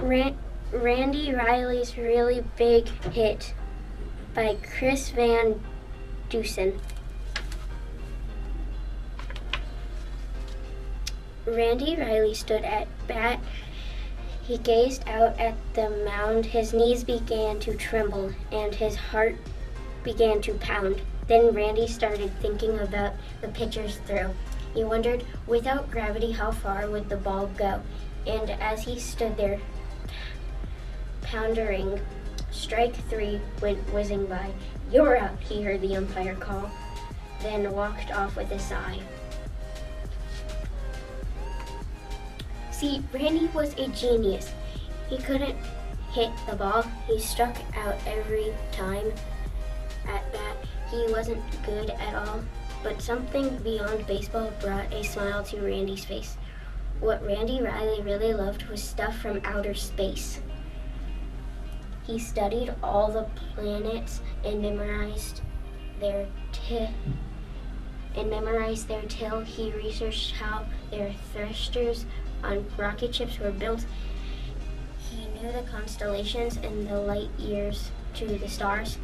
Randy Riley's Really Big Hit by Chris Van Dusen. Randy Riley stood at bat. He gazed out at the mound. His knees began to tremble and his heart began to pound. Then Randy started thinking about the pitcher's throw. He wondered, without gravity, how far would the ball go? And as he stood there, pondering, strike 3 went whizzing by. "You're out," he heard the umpire call, then walked off with a sigh. See, Randy was a genius. He couldn't hit the ball. He struck out every time at bat. He wasn't good at all, but something beyond baseball brought a smile to Randy's face. What Randy Riley really loved was stuff from outer space. He studied all the planets and memorized their till. He researched how their thrusters on rocket ships were built. He knew the constellations and the light years to the stars.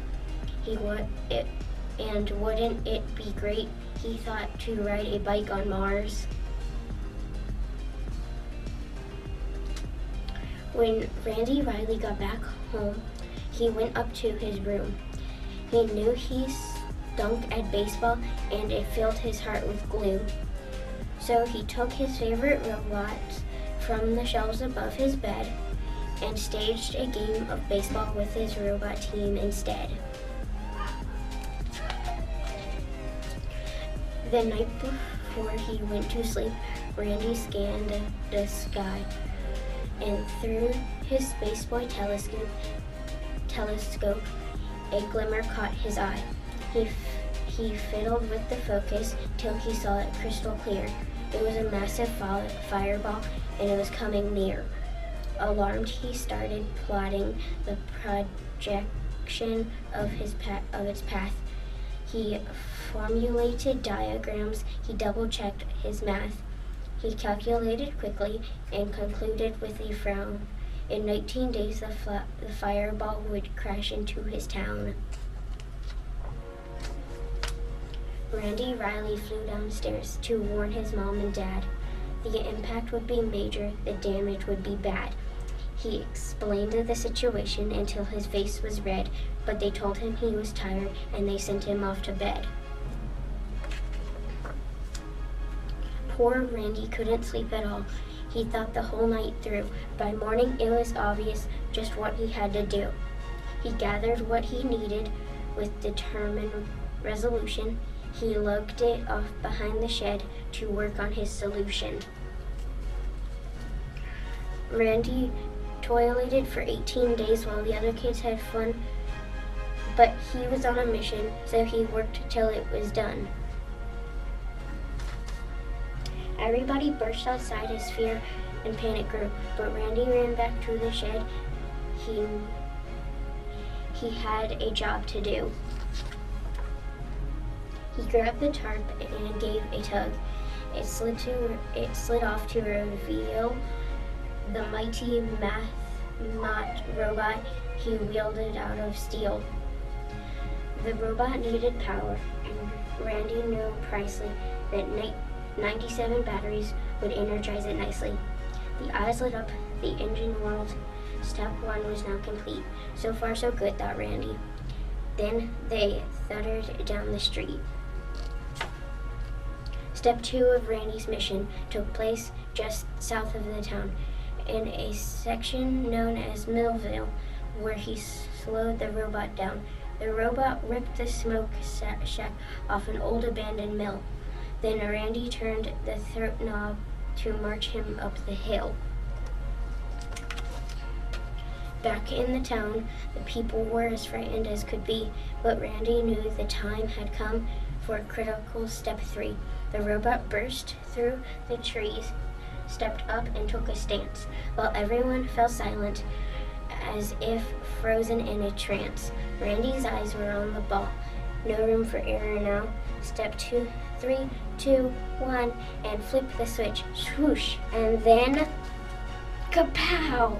And wouldn't it be great, he thought, to ride a bike on Mars? When Randy Riley got back home, he went up to his room. He knew he stunk at baseball and it filled his heart with gloom. So he took his favorite robots from the shelves above his bed and staged a game of baseball with his robot team instead. The night before he went to sleep, Randy scanned the sky, and through his spaceboy telescope, a glimmer caught his eye. He fiddled with the focus till he saw it crystal clear. It was a massive fireball, and it was coming near. Alarmed, he started plotting the projection of its path. He formulated diagrams. He double-checked his math. He calculated quickly and concluded with a frown. In 19 days, the fireball would crash into his town. Randy Riley flew downstairs to warn his mom and dad. The impact would be major, the damage would be bad. He explained the situation until his face was red, but they told him he was tired and they sent him off to bed. Poor Randy couldn't sleep at all. He thought the whole night through. By morning, it was obvious just what he had to do. He gathered what he needed with determined resolution. He lugged it off behind the shed to work on his solution. Randy toileted for 18 days while the other kids had fun, but he was on a mission, so he worked till it was done. Everybody burst outside as fear and panic grew, but Randy ran back to the shed. He had a job to do. He grabbed the tarp and gave a tug. It slid off to reveal the mighty Math robot he wielded out of steel. The robot needed power, and Randy knew precisely that 97 batteries would energize it nicely. The eyes lit up, the engine whirled. Step 1 was now complete. So far so good, thought Randy. Then they thundered down the street. Step 2 of Randy's mission took place just south of the town, in a section known as Millville, where he slowed the robot down. The robot ripped the smoke shack off an old abandoned mill. Then Randy turned the throat knob to march him up the hill. Back in the town, the people were as frightened as could be, but Randy knew the time had come for critical step 3. The robot burst through the trees, stepped up, and took a stance, while everyone fell silent as if frozen in a trance. Randy's eyes were on the ball. No room for error now. Step 2, 3, 2, 1, and flip the switch. Swoosh, and then kapow!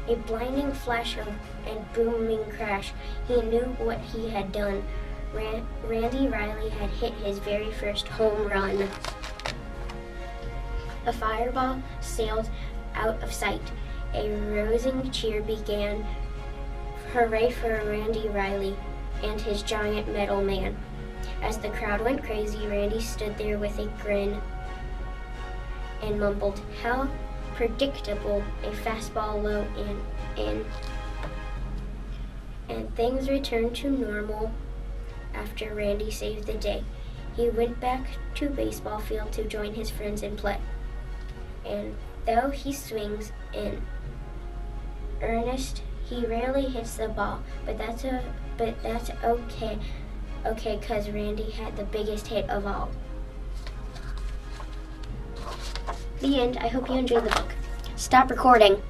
A blinding flash and booming crash. He knew what he had done. Randy Riley had hit his very first home run. The fireball sailed out of sight. A rousing cheer began. Hooray for Randy Riley and his giant metal man. As the crowd went crazy, Randy stood there with a grin and mumbled, "How predictable, a fastball low and in." And things returned to normal after Randy saved the day. He went back to baseball field to join his friends and play. And though he swings in earnest, he rarely hits the ball, but that's okay, cause Randy had the biggest hit of all. The end. I hope you enjoyed the book. Stop recording.